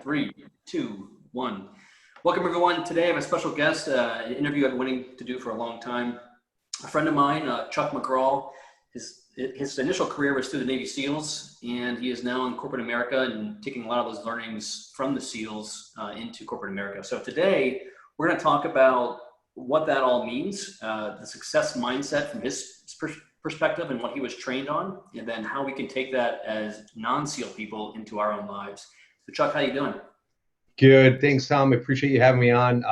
Three, two, one. Welcome everyone. Today I have a special guest, an interview I've been wanting to do for a long time. A friend of mine, Chuck McGraw, his initial career was through the Navy SEALs, and he is now in corporate America and taking a lot of those learnings from the SEALs into corporate America. So today we're going to talk about what that all means, the success mindset from his perspective and what he was trained on, and then how we can take that as non-SEAL people into our own lives. So Chuck, how you doing? Good. Thanks, Tom. I appreciate you having me on.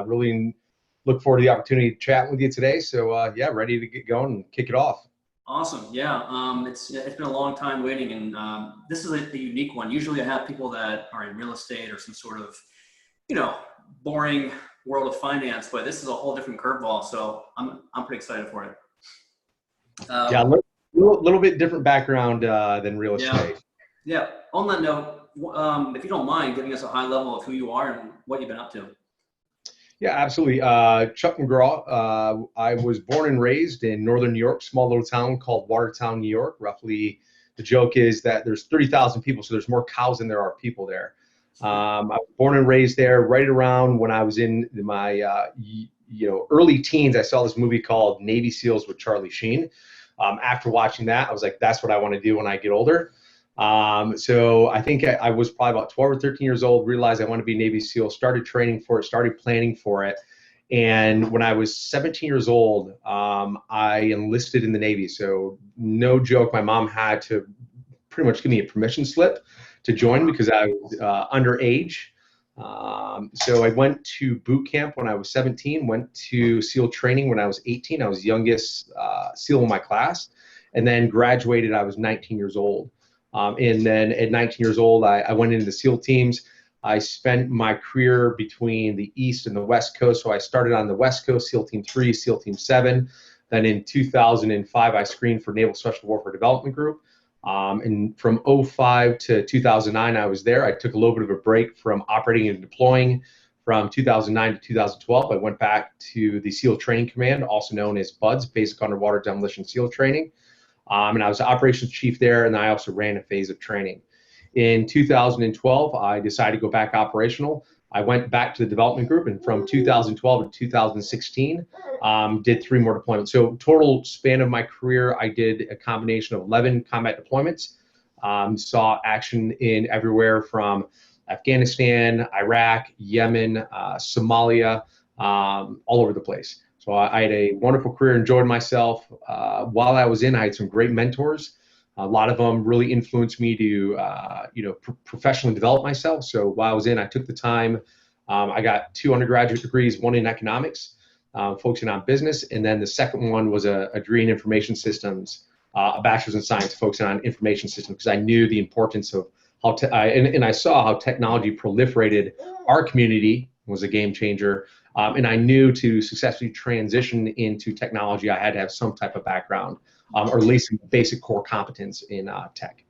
Really look forward to the opportunity to chat with you today. So yeah, ready to get going and kick it off. Awesome. Yeah. It's been a long time waiting, and this is a unique one. Usually I have people that are in real estate or some sort of, boring world of finance, but this is a whole different curveball. So I'm pretty excited for it. Yeah, little bit different background than real Yeah. estate. Yeah. On that note, if you don't mind giving us a high level of who you are and what you've been up to. Yeah, absolutely. Chuck McGraw. I was born and raised in northern New York, small little town called Watertown, New York. Roughly, the joke is that there's 30,000 people, so there's more cows than there are people there. I was born and raised there. Right around when I was in my early teens, I saw this movie called Navy SEALs with Charlie Sheen. After watching that, I was like, that's what I want to do when I get older. So I think I was probably about 12 or 13 years old, realized I want to be Navy SEAL, started training for it, started planning for it. And when I was 17 years old, I enlisted in the Navy. So no joke, my mom had to pretty much give me a permission slip to join because I was underage. So I went to boot camp when I was 17, went to SEAL training when I was 18. I was youngest SEAL in my class, and then graduated. I was 19 years old. And then at 19 years old, I went into the SEAL teams. I spent my career between the East and the West Coast. So I started on the West Coast, SEAL Team 3, SEAL Team 7. Then in 2005, I screened for Naval Special Warfare Development Group. And from '05 to 2009, I was there. I took a little bit of a break from operating and deploying. From 2009 to 2012, I went back to the SEAL Training Command, also known as BUDS, Basic Underwater Demolition SEAL Training. And I was the operations chief there, and I also ran a phase of training. In 2012, I decided to go back operational. I went back to the development group, and from 2012 to 2016, did 3 more deployments. So total span of my career, I did a combination of 11 combat deployments, saw action in everywhere from Afghanistan, Iraq, Yemen, Somalia, all over the place. So I had a wonderful career, enjoyed myself. While I was in, I had some great mentors. A lot of them really influenced me to, professionally develop myself. So while I was in, I took the time. I got 2 undergraduate degrees, one in economics, focusing on business, and then the second one was a degree in information systems, a bachelor's in science, focusing on information systems, because I knew the importance of how and I saw how technology proliferated. Our community was a game changer. And I knew to successfully transition into technology, I had to have some type of background, or at least some basic core competence in tech.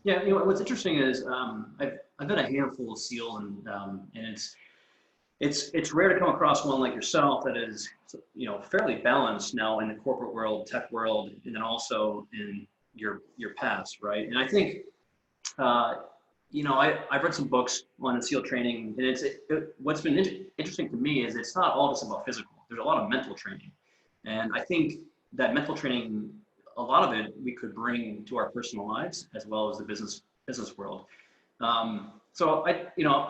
Yeah, what's interesting is I've been a handful of SEAL, and it's rare to come across one like yourself that is fairly balanced now in the corporate world, tech world, and then also in your past, right? And I think I've read some books on SEAL training, and what's been interesting to me is it's not all just about physical. There's a lot of mental training, and I think that mental training, a lot of it, we could bring to our personal lives as well as the business world. So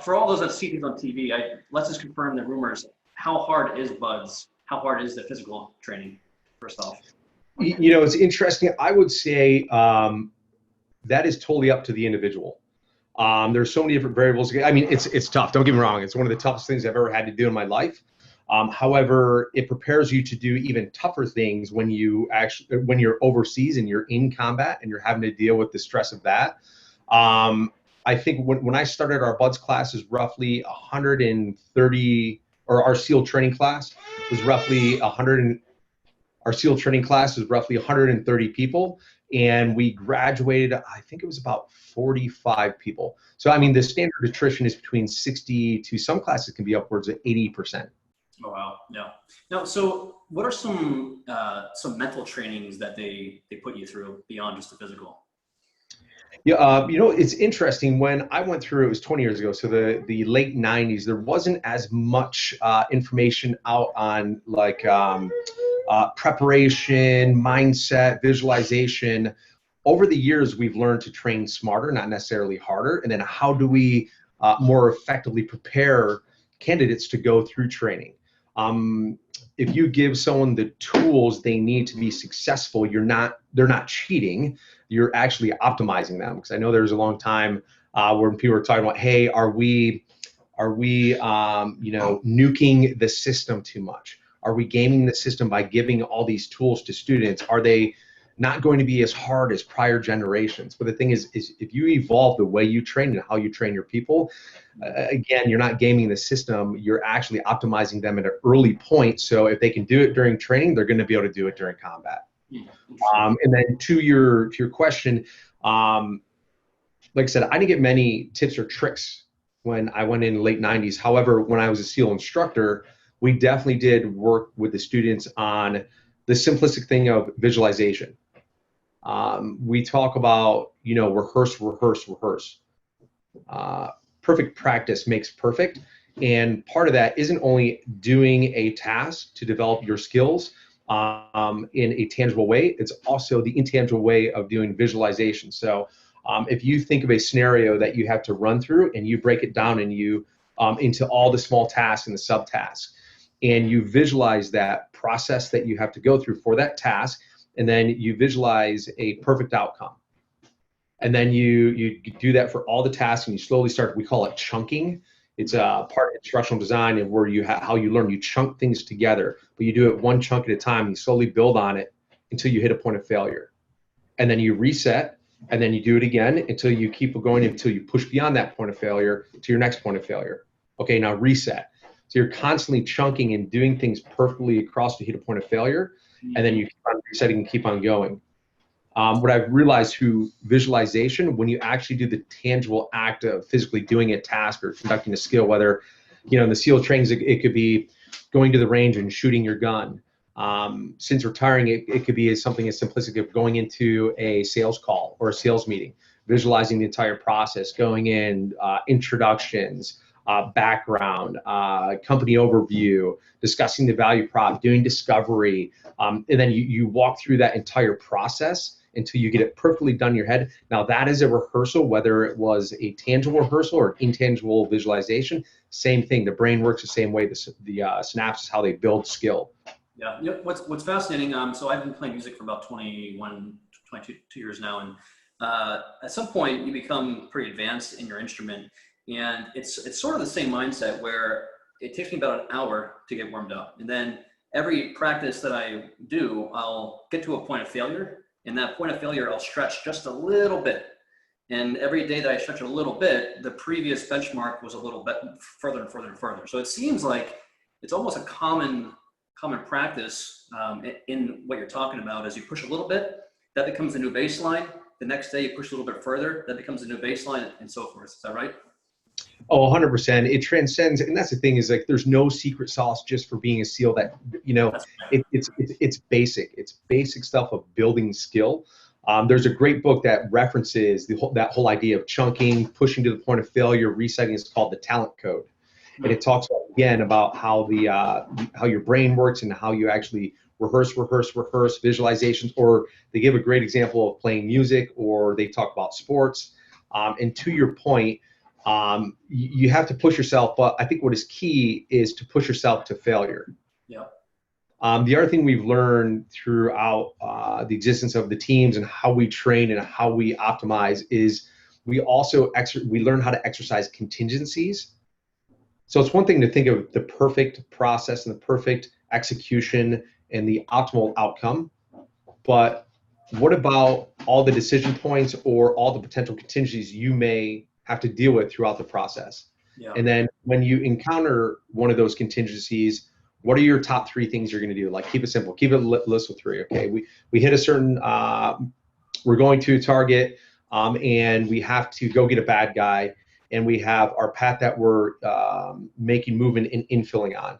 for all those that see things on TV, let's just confirm the rumors. How hard is BUDS? How hard is the physical training? First off, it's interesting. I would say that is totally up to the individual. There's so many different variables. I mean, it's tough. Don't get me wrong. It's one of the toughest things I've ever had to do in my life. However, it prepares you to do even tougher things when you're overseas and you're in combat and you're having to deal with the stress of that. I think when I started, our BUDS class is roughly 130, or our SEAL training class was roughly 100. Our SEAL training class is roughly 130 people, and we graduated, I think it was about 45 people. So, I mean, the standard attrition is between 60 to some classes can be upwards of 80%. Oh, wow. Yeah. Now, so what are some mental trainings that they put you through beyond just the physical? Yeah, it's interesting. When I went through, it was 20 years ago, so the late 90s. There wasn't as much information out on like preparation, mindset, visualization. Over the years, we've learned to train smarter, not necessarily harder. And then how do we more effectively prepare candidates to go through training? Um, if you give someone the tools they need to be successful, they're not cheating. You're actually optimizing them. Because I know there was a long time when people were talking about, hey, are we nuking the system too much? Are we gaming the system by giving all these tools to students? Are they not going to be as hard as prior generations? But the thing is if you evolve the way you train and how you train your people, again, you're not gaming the system. You're actually optimizing them at an early point. So if they can do it during training, they're going to be able to do it during combat. And then to your question, like I said, I didn't get many tips or tricks when I went in the late 90s. However, when I was a SEAL instructor, we definitely did work with the students on the simplistic thing of visualization. We talk about, rehearse, rehearse, rehearse. Uh, Perfect practice makes perfect. And part of that isn't only doing a task to develop your skills in a tangible way, it's also the intangible way of doing visualization. So if you think of a scenario that you have to run through and you break it down and you into all the small tasks and the subtasks, and you visualize that process that you have to go through for that task, and then you visualize a perfect outcome. And then you do that for all the tasks, and you slowly start. We call it chunking. It's a part of instructional design, and where how you learn. You chunk things together, but you do it one chunk at a time. And you slowly build on it until you hit a point of failure, and then you reset, and then you do it again until you keep going until you push beyond that point of failure to your next point of failure. Okay, now reset. So you're constantly chunking and doing things perfectly across to hit a point of failure, and then you keep on resetting and keep on going. What I've realized through visualization, when you actually do the tangible act of physically doing a task or conducting a skill, whether, in the SEAL trainings, it could be going to the range and shooting your gun. Since retiring, it could be something as simplistic as going into a sales call or a sales meeting, visualizing the entire process, going in, introductions, background, company overview, discussing the value prop, doing discovery, and then you walk through that entire process until you get it perfectly done in your head. Now that is a rehearsal, whether it was a tangible rehearsal or intangible visualization, same thing. The brain works the same way. The synapses, how they build skill. Yeah. What's fascinating. So I've been playing music for about 21, 22 years now, and at some point you become pretty advanced in your instrument, and it's sort of the same mindset where it takes me about an hour to get warmed up, and then every practice that I do, I'll get to a point of failure. And that point of failure, I'll stretch just a little bit. And every day that I stretch a little bit, the previous benchmark was a little bit further and further and further. So it seems like it's almost a common practice in what you're talking about. As you push a little bit, that becomes a new baseline. The next day you push a little bit further, that becomes a new baseline, and so forth. Is that right? Oh, 100%. It transcends, and that's the thing is like there's no secret sauce just for being a SEAL. That it's basic. It's basic stuff of building skill. There's a great book that references that whole idea of chunking, pushing to the point of failure, resetting. It's called The Talent Code, and it talks again about how how your brain works and how you actually rehearse visualizations. Or they give a great example of playing music, or they talk about sports. And to your point, you have to push yourself, but I think what is key is to push yourself to failure. Yeah. The other thing we've learned throughout the existence of the teams and how we train and how we optimize is we also we learn how to exercise contingencies. So it's one thing to think of the perfect process and the perfect execution and the optimal outcome, but what about all the decision points or all the potential contingencies you may have to deal with throughout the process? Yeah. And then when you encounter one of those contingencies, what are your top 3 things you're going to do? Like, keep it simple. Keep it list of 3. Okay, we hit a certain, we're going to target, and we have to go get a bad guy, and we have our path that we're making movement and infilling on.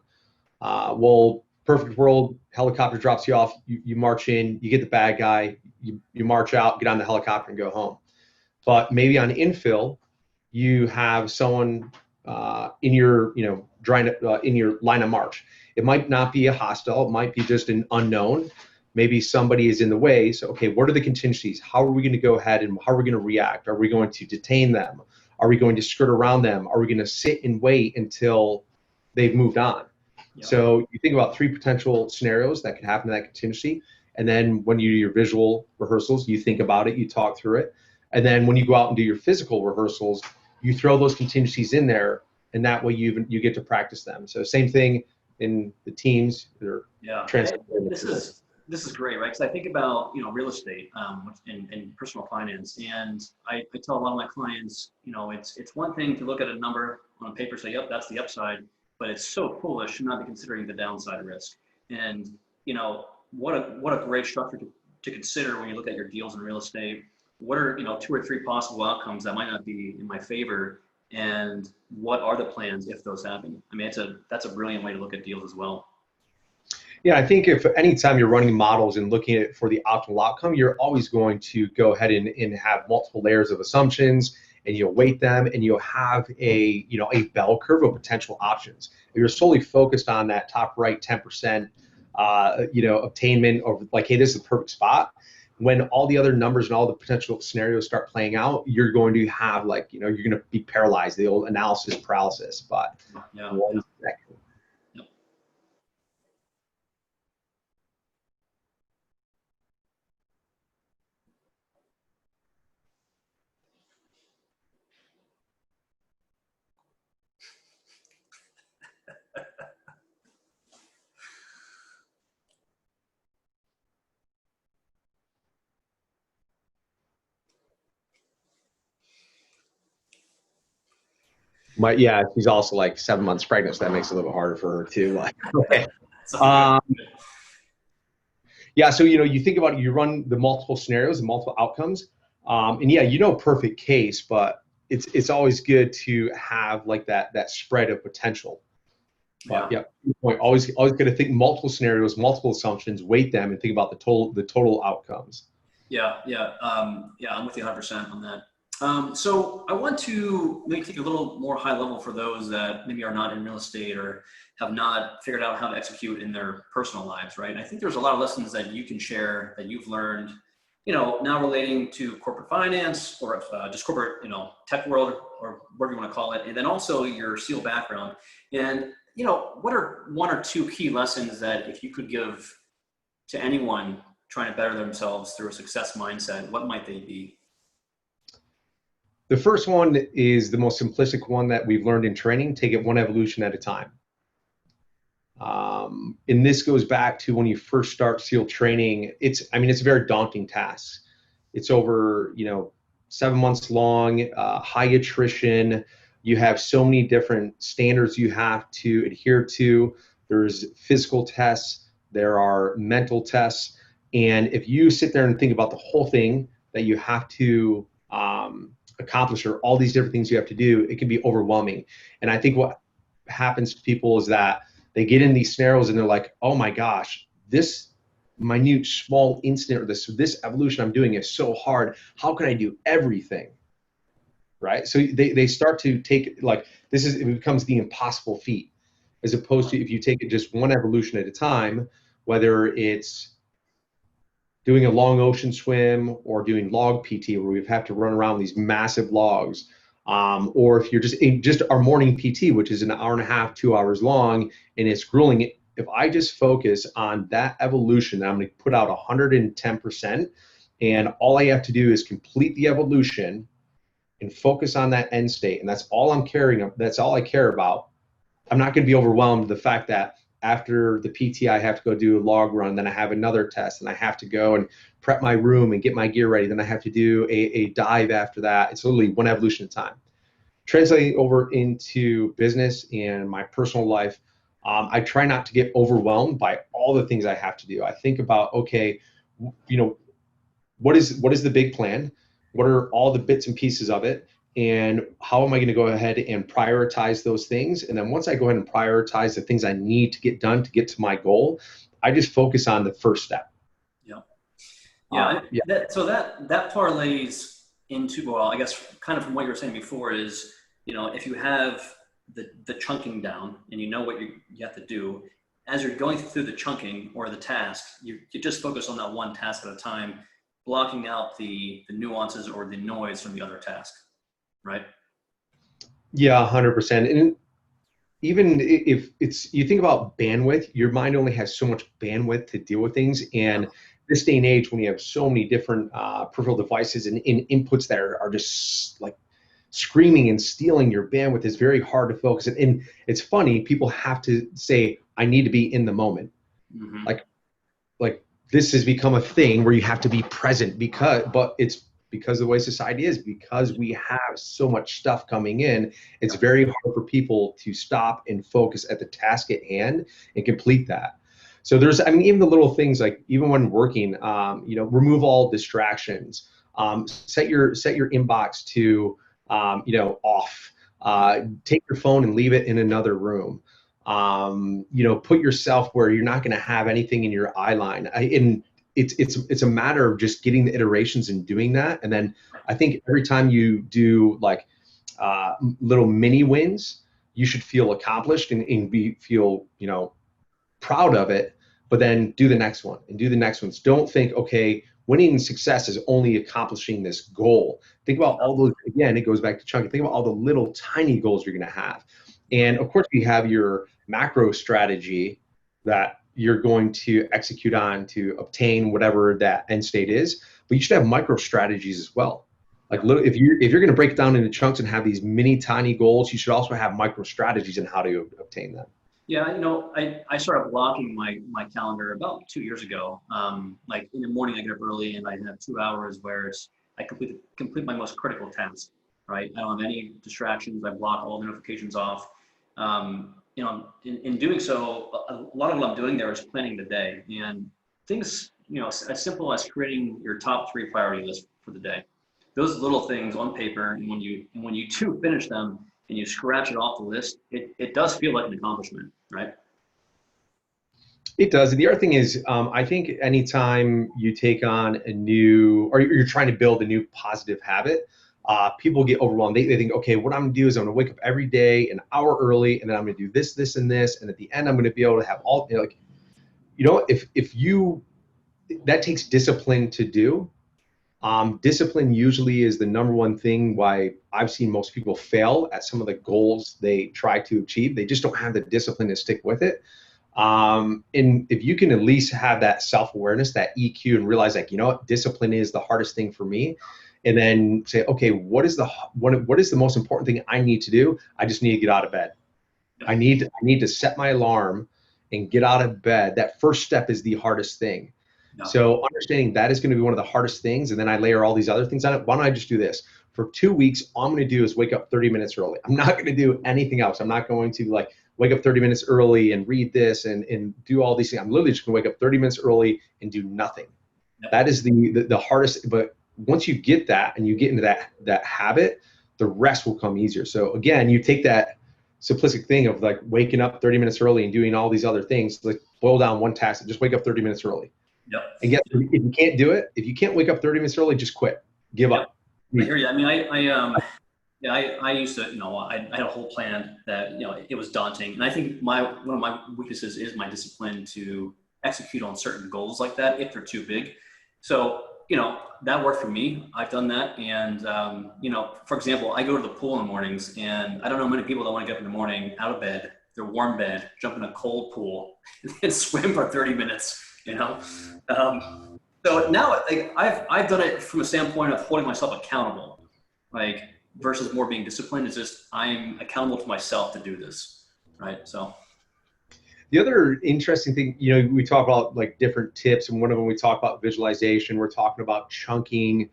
Well, perfect world, helicopter drops you off, you march in, you get the bad guy, you march out, get on the helicopter and go home. But maybe on infill, you have someone in your, in your line of march. It might not be a hostile. It might be just an unknown. Maybe somebody is in the way. So, okay, what are the contingencies? How are we going to go ahead and how are we going to react? Are we going to detain them? Are we going to skirt around them? Are we going to sit and wait until they've moved on? Yeah. So you think about three potential scenarios that could happen in that contingency. And then when you do your visual rehearsals, you think about it, you talk through it. And then when you go out and do your physical rehearsals, you throw those contingencies in there, and that way you get to practice them. So same thing in the teams that are This is great, right? Because I think about real estate and personal finance, and I tell a lot of my clients, it's one thing to look at a number on paper, say, yep, that's the upside, but it's so foolish not to be considering the downside risk. And what a great structure to consider when you look at your deals in real estate. What are two or three possible outcomes that might not be in my favor, and what are the plans if those happen? I mean, that's a brilliant way to look at deals as well. Yeah, I think if anytime you're running models and looking at it for the optimal outcome, you're always going to go ahead and have multiple layers of assumptions, and you'll weight them, and you'll have a bell curve of potential options. If you're solely focused on that top right 10%, obtainment of like, hey, this is the perfect spot. When all the other numbers and all the potential scenarios start playing out, you're going to have you're going to be paralyzed, the old analysis paralysis. But yeah. She's also like 7 months pregnant, so that makes it a little harder for her too. So you think about it, you run the multiple scenarios and multiple outcomes, and perfect case, but it's always good to have like that spread of potential. But always got to think multiple scenarios, multiple assumptions, weight them, and think about the total outcomes. I'm with you 100% on that. So I want to maybe take a little more high level for those that maybe are not in real estate or have not figured out how to execute in their personal lives, right? And I think there's a lot of lessons that you can share that you've learned, now relating to corporate finance or just corporate, tech world or whatever you want to call it. And then also your SEAL background. And, what are one or two key lessons that if you could give to anyone trying to better themselves through a success mindset, what might they be? The first one is the most simplistic one that we've learned in training: take it one evolution at a time. And this goes back to when you first start SEAL training. It's a very daunting task. It's over, 7 months long, high attrition. You have so many different standards you have to adhere to. There's physical tests, there are mental tests. And if you sit there and think about the whole thing that you have to accomplish, or all these different things you have to do, it can be overwhelming. And I think what happens to people is that they get in these scenarios and they're like, oh my gosh, this minute small incident or this evolution I'm doing is so hard. How can I do everything? Right? So they start to take it becomes the impossible feat, as opposed to if you take it just one evolution at a time, whether it's doing a long ocean swim or doing log PT where we have to run around these massive logs, or if you're just our morning PT, which is an hour and a half, 2 hours long, and it's grueling. If I just focus on that evolution, I'm going to put out 110%, and all I have to do is complete the evolution and focus on that end state, and that's all I'm carrying. That's all I care about. I'm not going to be overwhelmed with the fact that after the PT, I have to go do a log run, then I have another test, and I have to go and prep my room and get my gear ready. Then I have to do a dive after that. It's literally one evolution at a time. Translating over into business and my personal life, I try not to get overwhelmed by all the things I have to do. I think about, okay, what is the big plan? What are all the bits and pieces of it? And how am I going to go ahead and prioritize those things? And then once I go ahead and prioritize the things I need to get done to get to my goal, I just focus on the first step. So that parlays into, well, I guess kind of from what you were saying before is, if you have the chunking down and you know what you have to do, as you're going through the chunking or the task, you just focus on that one task at a time, blocking out the nuances or the noise from the other task, right? Yeah, 100%. And even if you think about bandwidth, your mind only has so much bandwidth to deal with things. And this day and age, when you have so many different peripheral devices and inputs that are just like screaming and stealing your bandwidth, is very hard to focus. And it's funny, people have to say, I need to be in the moment. Mm-hmm. Like this has become a thing where you have to be present but it's because of the way society is, because we have so much stuff coming in, it's very hard for people to stop and focus at the task at hand and complete that. So even the little things, like even when working, remove all distractions, set your inbox to, off, take your phone and leave it in another room. Put yourself where you're not going to have anything in your eye line. It's a matter of just getting the iterations and doing that. And then I think every time you do like little mini wins, you should feel accomplished and feel proud of it. But then do the next one and do the next ones. Don't think, okay, winning success is only accomplishing this goal. Think about all those. Again, it goes back to chunking. Think about all the little tiny goals you're going to have. And of course, you have your macro strategy that you're going to execute on to obtain whatever that end state is. But you should have micro strategies as well. Like if you're going to break it down into chunks and have these mini tiny goals, you should also have micro strategies in how to obtain them. Yeah, I started blocking my calendar about 2 years ago. Like in the morning, I get up early and I have 2 hours where I complete my most critical task. Right, I don't have any distractions. I block all the notifications off. In doing so, a lot of what I'm doing there is planning the day and things, as simple as creating your top 3 priority list for the day. Those little things on paper, and when you do finish them and you scratch it off the list, it does feel like an accomplishment, right? It does. And the other thing is, I think anytime you take on or you're trying to build a new positive habit, people get overwhelmed. They think, okay, what I'm gonna do is I'm gonna wake up every day an hour early, and then I'm gonna do this, this, and this, and at the end I'm gonna be able to have all, that takes discipline to do. Discipline usually is the number one thing why I've seen most people fail at some of the goals they try to achieve. They just don't have the discipline to stick with it. And if you can at least have that self-awareness, that EQ, and realize, like, discipline is the hardest thing for me. And then say, okay, what is the most important thing I need to do? I just need to get out of bed. I need to set my alarm and get out of bed. That first step is the hardest thing. No. So understanding that is going to be one of the hardest things, and then I layer all these other things on it. Why don't I just do this? For 2 weeks, all I'm going to do is wake up 30 minutes early. I'm not going to do anything else. I'm not going to wake up 30 minutes early and read this and do all these things. I'm literally just going to wake up 30 minutes early and do nothing. Yep. That is the hardest. But once you get that and you get into that habit, the rest will come easier. So again, you take that simplistic thing of like waking up 30 minutes early and doing all these other things, like boil down one task and just wake up 30 minutes early. Yep. And if you can't do it, if you can't wake up 30 minutes early, just quit, give up. I hear you. I mean, I used to, I had a whole plan that, it was daunting. And I think one of my weaknesses is my discipline to execute on certain goals like that if they're too big. So, that worked for me. I've done that. And, for example, I go to the pool in the mornings, and I don't know many people that want to get up in the morning out of bed, their warm bed, jump in a cold pool and swim for 30 minutes, So now, like, I've done it from a standpoint of holding myself accountable, like, versus more being disciplined. It's just, I'm accountable to myself to do this, right? So. The other interesting thing, we talk about like different tips, and one of them we talk about visualization. We're talking about chunking,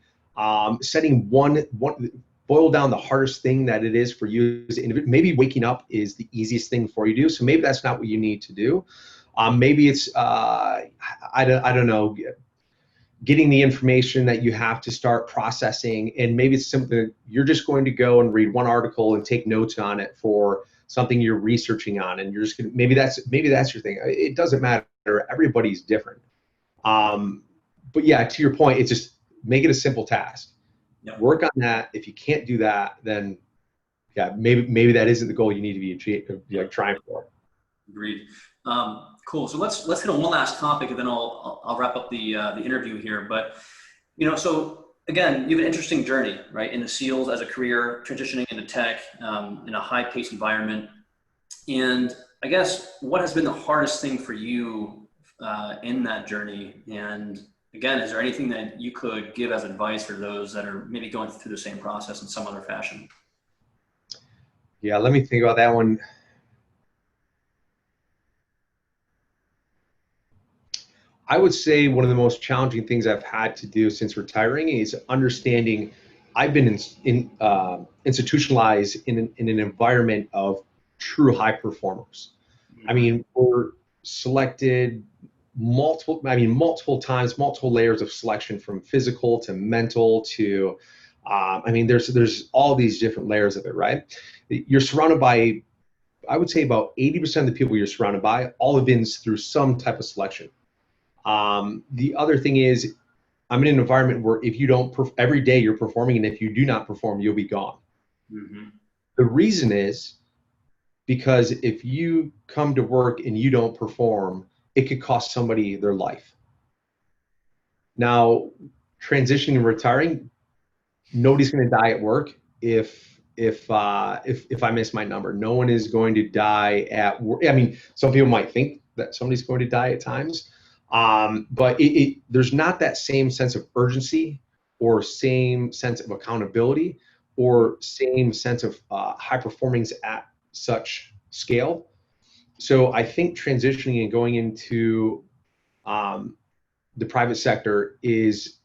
setting boil down the hardest thing that it is for you. Maybe waking up is the easiest thing for you to do. So maybe that's not what you need to do. Maybe it's, I don't know, getting the information that you have to start processing. And maybe it's simply, you're just going to go and read one article and take notes on it for something you're researching on, and you're just gonna, maybe that's your thing. It doesn't matter. Everybody's different. But yeah, to your point, it's just make it a simple task. Yep. Work on that. If you can't do that, then yeah, maybe that isn't the goal you need to be trying for. Agreed. Cool. So let's hit on one last topic, and then I'll wrap up the interview here. But so again, you have an interesting journey, right, in the SEALs as a career, transitioning into tech in a high-paced environment. And I guess what has been the hardest thing for you in that journey? And again, is there anything that you could give as advice for those that are maybe going through the same process in some other fashion? Yeah, let me think about that one. I would say one of the most challenging things I've had to do since retiring is understanding I've been institutionalized in an environment of true high performers. I Mm-hmm. mean, we're selected multiple times, multiple layers of selection from physical to mental to, I mean, there's all these different layers of it, right? You're surrounded by, I would say about 80% of the people you're surrounded by, all have been through some type of selection. The other thing is, I'm in an environment where if you don't, every day you're performing, and if you do not perform, you'll be gone. Mm-hmm. The reason is because if you come to work and you don't perform, it could cost somebody their life. Now, transitioning and retiring, nobody's going to die at work if I miss my number. No one is going to die at work. I mean, some people might think that somebody's going to die at times, but there's not that same sense of urgency or same sense of accountability or same sense of high performance at such scale. So I think transitioning and going into um, the private sector is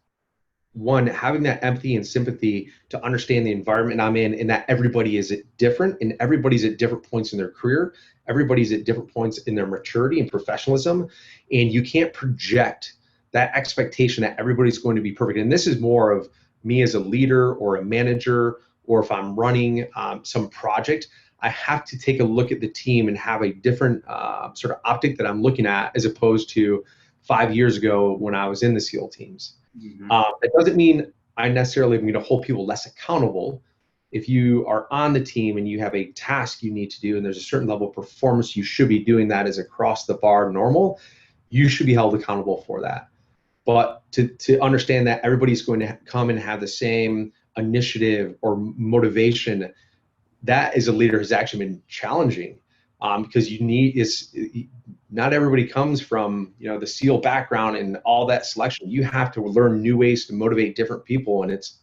one, having that empathy and sympathy to understand the environment I'm in, and that everybody is different and everybody's at different points in their career. Everybody's at different points in their maturity and professionalism. And you can't project that expectation that everybody's going to be perfect. And this is more of me as a leader or a manager, or if I'm running some project, I have to take a look at the team and have a different sort of optic that I'm looking at as opposed to 5 years ago when I was in the SEAL teams. Mm-hmm. That doesn't mean I necessarily am going to hold people less accountable. If you are on the team and you have a task you need to do, and there's a certain level of performance you should be doing that as across the bar normal, you should be held accountable for that. But to understand that everybody's going to come and have the same initiative or motivation, that as a leader has actually been challenging, because not everybody comes from the SEAL background and all that selection. You have to learn new ways to motivate different people, and it's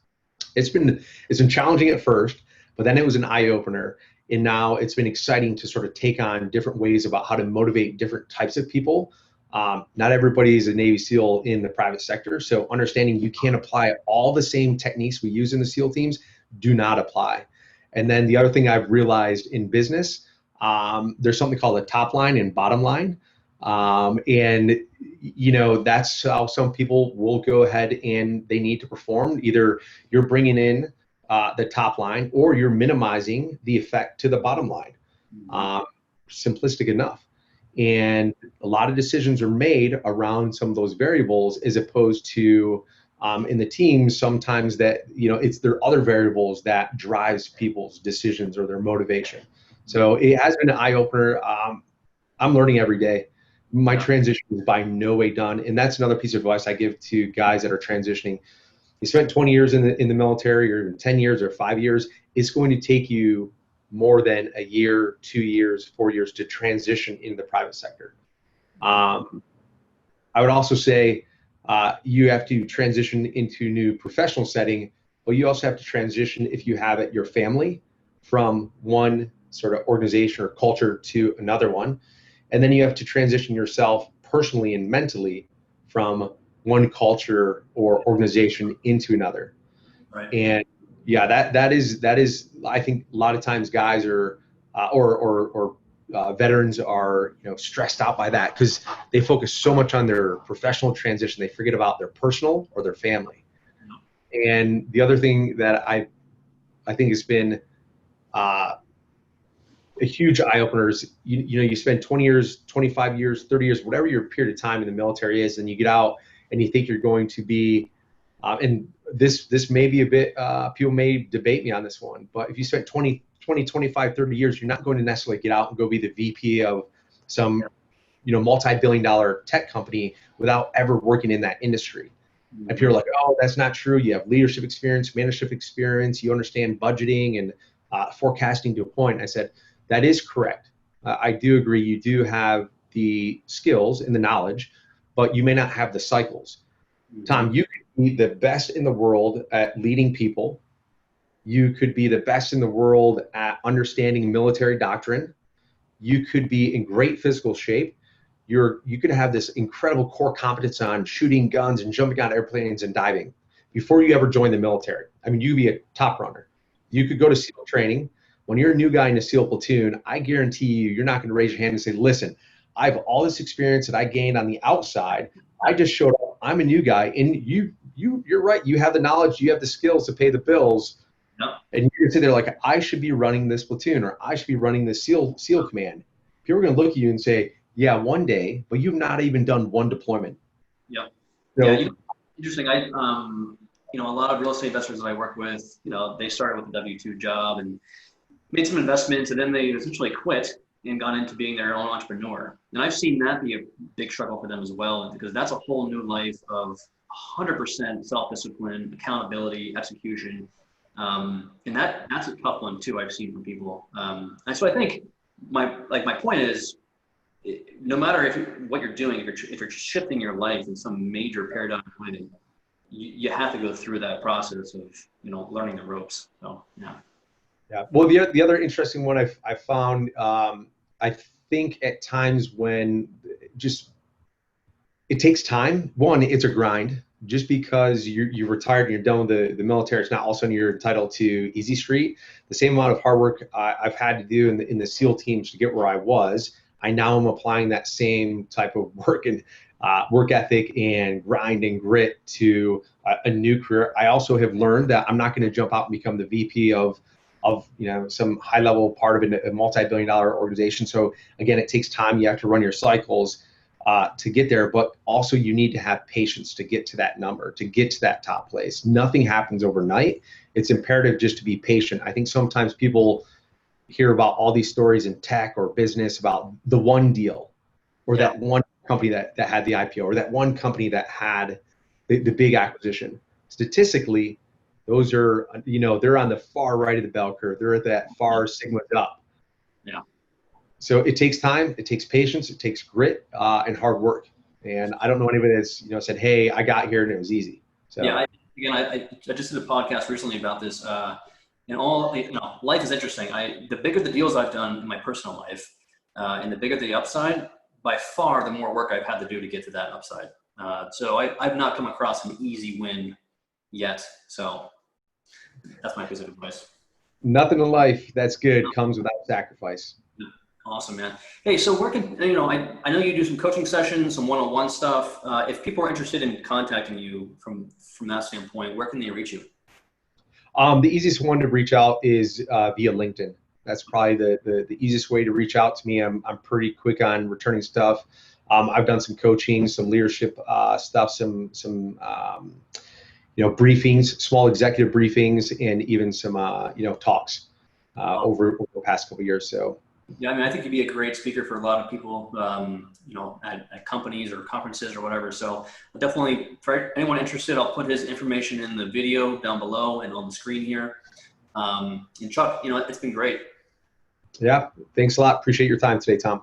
been challenging at first, but then it was an eye opener, and now it's been exciting to sort of take on different ways about how to motivate different types of people. Not everybody is a Navy SEAL in the private sector, so understanding you can't apply all the same techniques we use in the SEAL teams do not apply. And then the other thing I've realized in business, there's something called a top line and bottom line. And that's how some people will go ahead and they need to perform. Either you're bringing in the top line or you're minimizing the effect to the bottom line. Simplistic enough. And a lot of decisions are made around some of those variables as opposed to in the team, sometimes that, it's their other variables that drives people's decisions or their motivation. So it has been an eye opener. I'm learning every day. My transition is by no way done. And that's another piece of advice I give to guys that are transitioning. You spent 20 years in the military, or 10 years or 5 years. It's going to take you more than a year, 2 years, 4 years to transition into the private sector. I would also say, you have to transition into new professional setting, but you also have to transition, if you have it, your family from one sort of organization or culture to another one. And then you have to transition yourself personally and mentally from one culture or organization into another. Right. And yeah, that is, I think a lot of times guys are, or veterans are, stressed out by that because they focus so much on their professional transition, they forget about their personal or their family. And the other thing that I think has been a huge eye opener is, you spend 20 years, 25 years, 30 years, whatever your period of time in the military is, and you get out and you think you're going to be And this may be a bit, people may debate me on this one, but if you spent 20, 25, 30 years, you're not going to necessarily get out and go be the VP of some, multi-billion-dollar tech company without ever working in that industry. And people are like, oh, that's not true. You have leadership experience, mentorship experience. You understand budgeting and forecasting to a point. I said, that is correct. I do agree. You do have the skills and the knowledge, but you may not have the cycles. Tom, you could be the best in the world at leading people. You could be the best in the world at understanding military doctrine. You could be in great physical shape. You could have this incredible core competence on shooting guns and jumping on airplanes and diving before you ever join the military. I mean, you'd be a top runner. You could go to SEAL training. When you're a new guy in a SEAL platoon, I guarantee you're not going to raise your hand and say, listen, I have all this experience that I gained on the outside. I just showed up. I'm a new guy. And you're right. You have the knowledge. You have the skills to pay the bills. No. And you're going to sit there like, I should be running this platoon, or I should be running this SEAL command. People are going to look at you and say, yeah, one day, but you've not even done one deployment. Yeah. So, yeah. Interesting. A lot of real estate investors that I work with, they started with a W-2 job and made some investments, and then they essentially quit and got into being their own entrepreneur. And I've seen that be a big struggle for them as well, because that's a whole new life of 100% self-discipline, accountability, execution. And that's a tough one too, I've seen from people. And so I think my point is, no matter what you're doing, if you're shifting your life in some major paradigm way, you have to go through that process of learning the ropes. So yeah. Yeah. Well, the other interesting one I found, I think at times when it takes time. One, it's a grind. Just because you're retired and you're done with the military, it's not all of a sudden you're entitled to easy street. The same amount of hard work I've had to do in the SEAL teams to get where I was, I now am applying that same type of work and work ethic and grind and grit to a new career. I also have learned that I'm not going to jump out and become the VP of some high level part of a multi-billion-dollar organization. So again, it takes time. You have to run your cycles to get there, but also you need to have patience to get to that number, to get to that top place. Nothing happens overnight. It's imperative just to be patient. I think sometimes people hear about all these stories in tech or business about the one deal, or that one company that had the IPO, or that one company that had the big acquisition. Statistically, those are, they're on the far right of the bell curve. They're at that far sigma up. Yeah. So it takes time, it takes patience, it takes grit and hard work. And I don't know anybody that's said, hey, I got here and it was easy. So yeah, I just did a podcast recently about this. Life is interesting. The bigger the deals I've done in my personal life, and the bigger the upside, by far the more work I've had to do to get to that upside. So I've not come across an easy win yet. So that's my piece of advice. Nothing in life that's good comes without sacrifice. Awesome, man. Hey, so where can, I know you do some coaching sessions, some one-on-one stuff. If people are interested in contacting you from that standpoint, where can they reach you? The easiest one to reach out is via LinkedIn. That's probably the easiest way to reach out to me. I'm pretty quick on returning stuff. I've done some coaching, some leadership stuff, some briefings, small executive briefings, and even some talks over the past couple of years. So. Yeah, I think you'd be a great speaker for a lot of people, at companies or conferences or whatever. So definitely, for anyone interested, I'll put his information in the video down below and on the screen here. And Chuck, it's been great. Yeah, thanks a lot. Appreciate your time today, Tom.